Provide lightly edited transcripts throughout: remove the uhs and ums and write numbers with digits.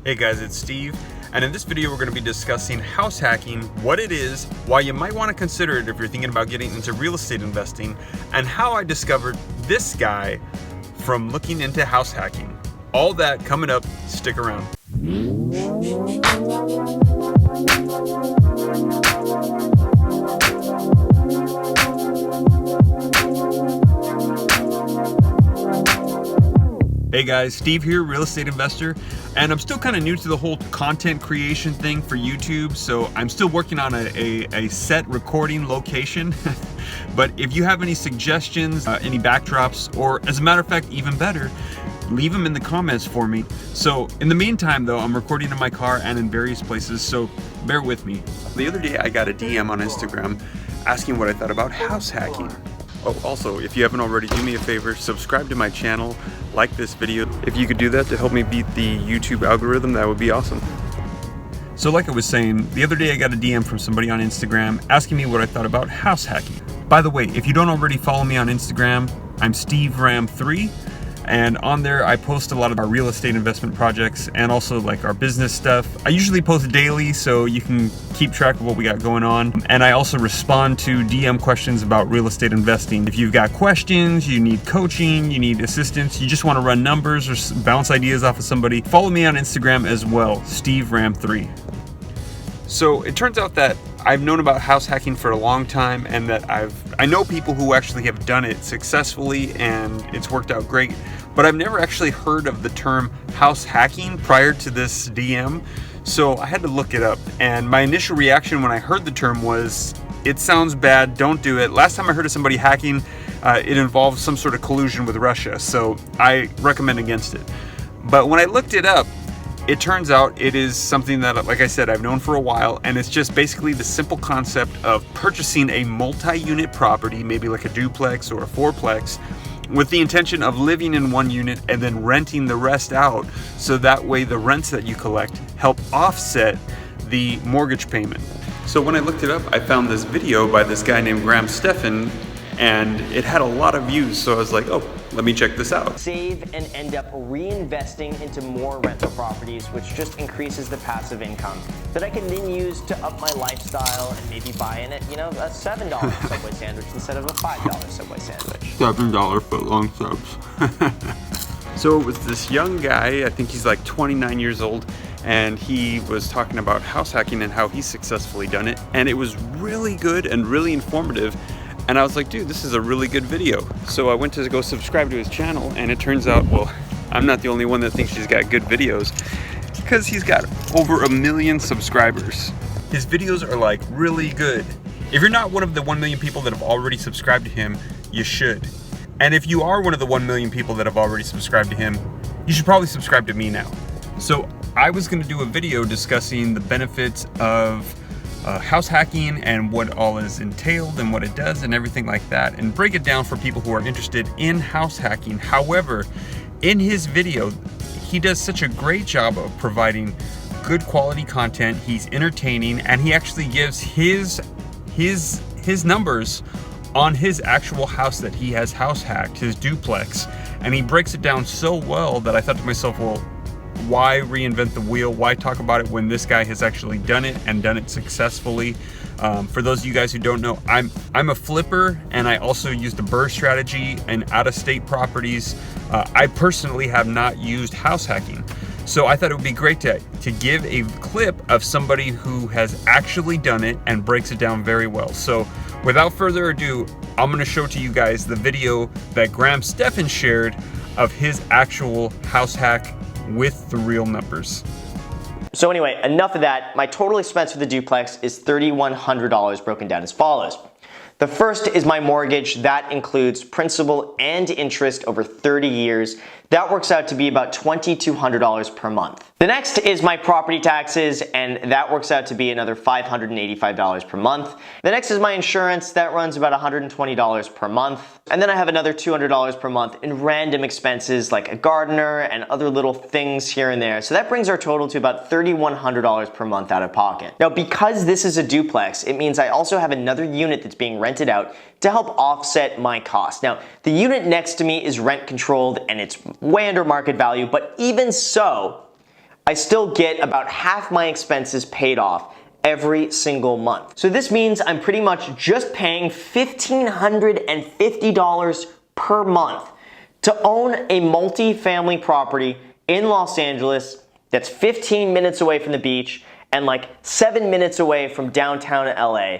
Hey guys, it's Steve, and in this video we're going to be discussing house hacking, what it is, why you might want to consider it if you're thinking about getting into real estate investing, and how I discovered this guy from looking into house hacking. All that coming up, stick around. Hey guys, Steve here, real estate investor, and I'm still kind of new to the whole content creation thing for YouTube, so I'm still working on a set recording location. But if you have any suggestions, any backdrops, or as a matter of fact, even better, leave them in the comments for me. So in the meantime though, I'm recording in my car and in various places, so bear with me. The other day I got a DM on Instagram asking what I thought about house hacking. Oh, also, if you haven't already, do me a favor, subscribe to my channel, like this video. If you could do that to help me beat the YouTube algorithm, that would be awesome. So like I was saying, the other day I got a DM from somebody on Instagram asking me what I thought about house hacking. By the way, if you don't already follow me on Instagram, I'm SteveRam3. And on there, I post a lot of our real estate investment projects and also like our business stuff. I usually post daily so you can keep track of what we got going on. And I also respond to DM questions about real estate investing. If you've got questions, you need coaching, you need assistance, you just want to run numbers or bounce ideas off of somebody, follow me on Instagram as well, SteveRam3. So it turns out that I've known about house hacking for a long time, and that I know people who actually have done it successfully and it's worked out great, but I've never actually heard of the term house hacking prior to this DM. So I had to look it up, and my initial reaction when I heard the term was, it sounds bad, don't do it. Last time I heard of somebody hacking, it involved some sort of collusion with Russia, so I recommend against it. But when I looked it up, it turns out it is something that, like I said, I've known for a while, and it's just basically the simple concept of purchasing a multi-unit property, maybe like a duplex or a fourplex, with the intention of living in one unit and then renting the rest out, so that way the rents that you collect help offset the mortgage payment. So when I looked it up, I found this video by this guy named Graham Stephan, and it had a lot of views, so I was like, oh, let me check this out. Save and end up reinvesting into more rental properties, which just increases the passive income that I can then use to up my lifestyle and maybe buy in it, a $7 Subway sandwich instead of a $5 Subway sandwich. $7 footlong subs. So it was this young guy, I think he's like 29 years old, and he was talking about house hacking and how he's successfully done it, and it was really good and really informative. And I was like, dude, this is a really good video. So I went to go subscribe to his channel, and it turns out, well, I'm not the only one that thinks he's got good videos, because he's got over 1 million subscribers. His videos are like really good. If you're not one of the 1 million people that have already subscribed to him, you should. And if you are one of the 1 million people that have already subscribed to him, you should probably subscribe to me now. So I was gonna do a video discussing the benefits of house hacking and what all is entailed and what it does and everything like that, and break it down for people who are interested in house hacking. However, in his video, he does such a great job of providing good quality content. He's entertaining, and he actually gives his numbers on his actual house that he has house hacked, his duplex, and he breaks it down so well that I thought to myself, well, why reinvent the wheel? Why talk about it when this guy has actually done it and done it successfully? For those of you guys who don't know, I'm a flipper, and I also use the BRRRR strategy and out-of-state properties. I personally have not used house hacking, so I thought it would be great to give a clip of somebody who has actually done it and breaks it down very well. So without further ado, I'm going to show to you guys the video that Graham Stephan shared of his actual house hack with the real numbers. So anyway, enough of that. My total expense for the duplex is $3,100, broken down as follows. The first is my mortgage. That includes principal and interest over 30 years. That works out to be about $2,200 per month. The next is my property taxes, and that works out to be another $585 per month. The next is my insurance. That runs about $120 per month. And then I have another $200 per month in random expenses like a gardener and other little things here and there. So that brings our total to about $3,100 per month out of pocket. Now, because this is a duplex, it means I also have another unit that's being rented out to help offset my cost. Now, the unit next to me is rent controlled and it's way under market value, but even so, I still get about half my expenses paid off every single month. So this means I'm pretty much just paying $1,550 per month to own a multi-family property in Los Angeles that's 15 minutes away from the beach and like 7 minutes away from downtown LA.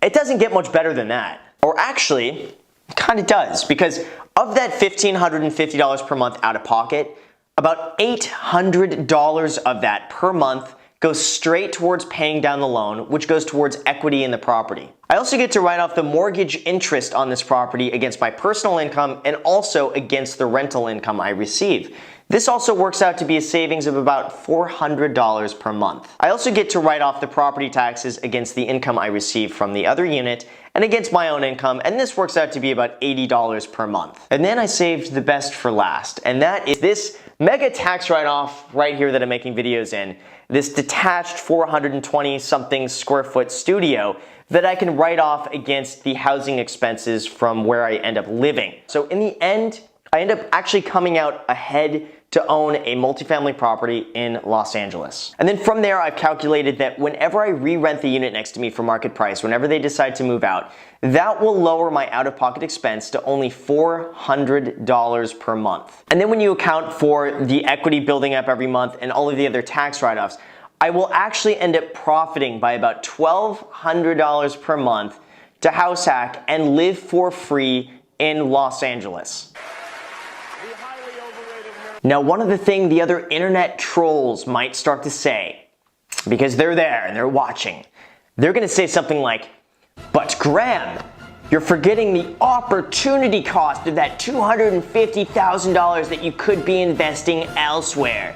It doesn't get much better than that. Or actually, it kind of does, because of that $1,550 per month out of pocket, about $800 of that per month goes straight towards paying down the loan, which goes towards equity in the property. I also get to write off the mortgage interest on this property against my personal income and also against the rental income I receive. This also works out to be a savings of about $400 per month. I also get to write off the property taxes against the income I receive from the other unit and against my own income, and this works out to be about $80 per month. And then I saved the best for last, and that is this mega tax write-off right here that I'm making videos in, this detached 420 something square foot studio that I can write off against the housing expenses from where I end up living. So in the end, I end up actually coming out ahead to own a multifamily property in Los Angeles. And then from there, I've calculated that whenever I re-rent the unit next to me for market price, whenever they decide to move out, that will lower my out-of-pocket expense to only $400 per month. And then when you account for the equity building up every month and all of the other tax write-offs, I will actually end up profiting by about $1,200 per month to house hack and live for free in Los Angeles. Now, one of the things the other internet trolls might start to say, because they're there and they're watching, they're gonna say something like, "But Graham, you're forgetting the opportunity cost of that $250,000 that you could be investing elsewhere."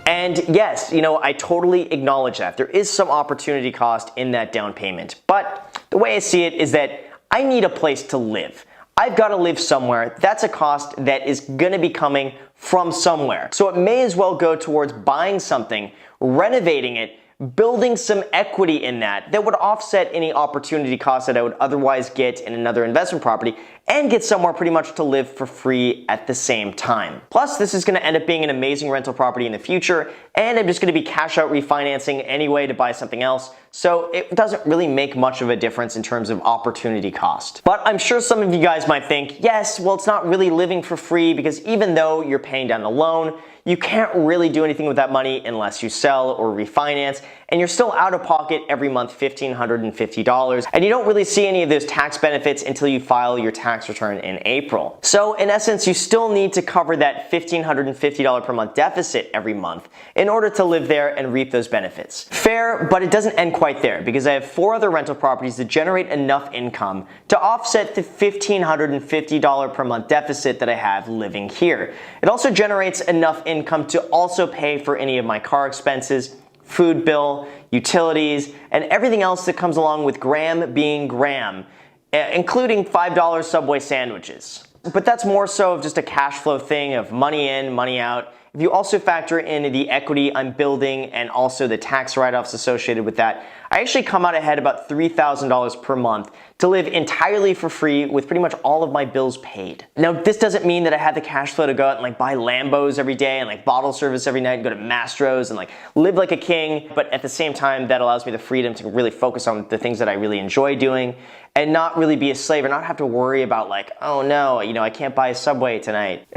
And yes, I totally acknowledge that. There is some opportunity cost in that down payment. But the way I see it is that I need a place to live. I've got to live somewhere. That's a cost that is going to be coming from somewhere. So it may as well go towards buying something, renovating it, building some equity in that would offset any opportunity costs that I would otherwise get in another investment property and get somewhere pretty much to live for free at the same time. Plus, this is going to end up being an amazing rental property in the future, and I'm just going to be cash out refinancing anyway to buy something else, so it doesn't really make much of a difference in terms of opportunity cost. But I'm sure some of you guys might think, yes, well, it's not really living for free because even though you're paying down the loan, you can't really do anything with that money unless you sell or refinance, and you're still out of pocket every month $1,550, and you don't really see any of those tax benefits until you file your tax return in April. So in essence, you still need to cover that $1,550 per month deficit every month in order to live there and reap those benefits. Fair, but it doesn't end quite there because I have 4 other rental properties that generate enough income to offset the $1,550 per month deficit that I have living here. It also generates enough income to also pay for any of my car expenses, food bill, utilities, and everything else that comes along with Graham being Graham, including $5 Subway sandwiches. But that's more so of just a cash flow thing of money in, money out. If you also factor in the equity I'm building and also the tax write-offs associated with that, I actually come out ahead about $3,000 per month to live entirely for free with pretty much all of my bills paid. Now, this doesn't mean that I have the cash flow to go out and buy Lambos every day and bottle service every night and go to Mastro's and live like a king, but at the same time, that allows me the freedom to really focus on the things that I really enjoy doing and not really be a slave or not have to worry about oh no, I can't buy a Subway tonight.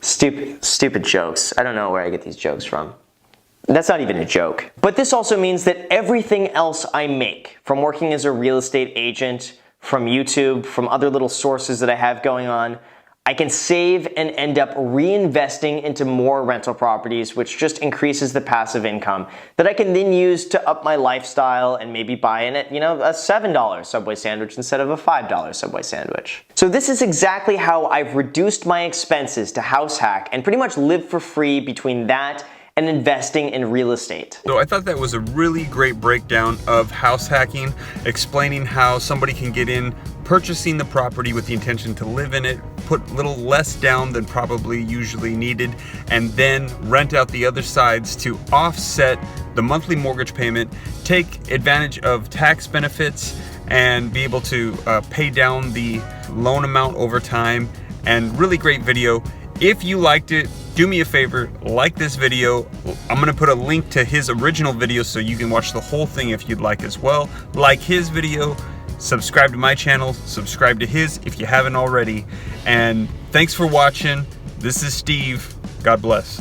Stupid jokes. I don't know where I get these jokes from. That's not even a joke. But this also means that everything else I make, from working as a real estate agent, from YouTube, from other little sources that I have going on, I can save and end up reinvesting into more rental properties, which just increases the passive income that I can then use to up my lifestyle and maybe buy in it, a $7 Subway sandwich instead of a $5 Subway sandwich. So this is exactly how I've reduced my expenses to house hack and pretty much live for free between that and investing in real estate. So I thought that was a really great breakdown of house hacking, explaining how somebody can get in, purchasing the property with the intention to live in it, put a little less down than probably usually needed, and then rent out the other sides to offset the monthly mortgage payment, take advantage of tax benefits, and be able to pay down the loan amount over time. And really great video. If you liked it, do me a favor, like this video. I'm gonna put a link to his original video so you can watch the whole thing if you'd like as well. Like his video, subscribe to my channel, subscribe to his if you haven't already. And thanks for watching. This is Steve. God bless.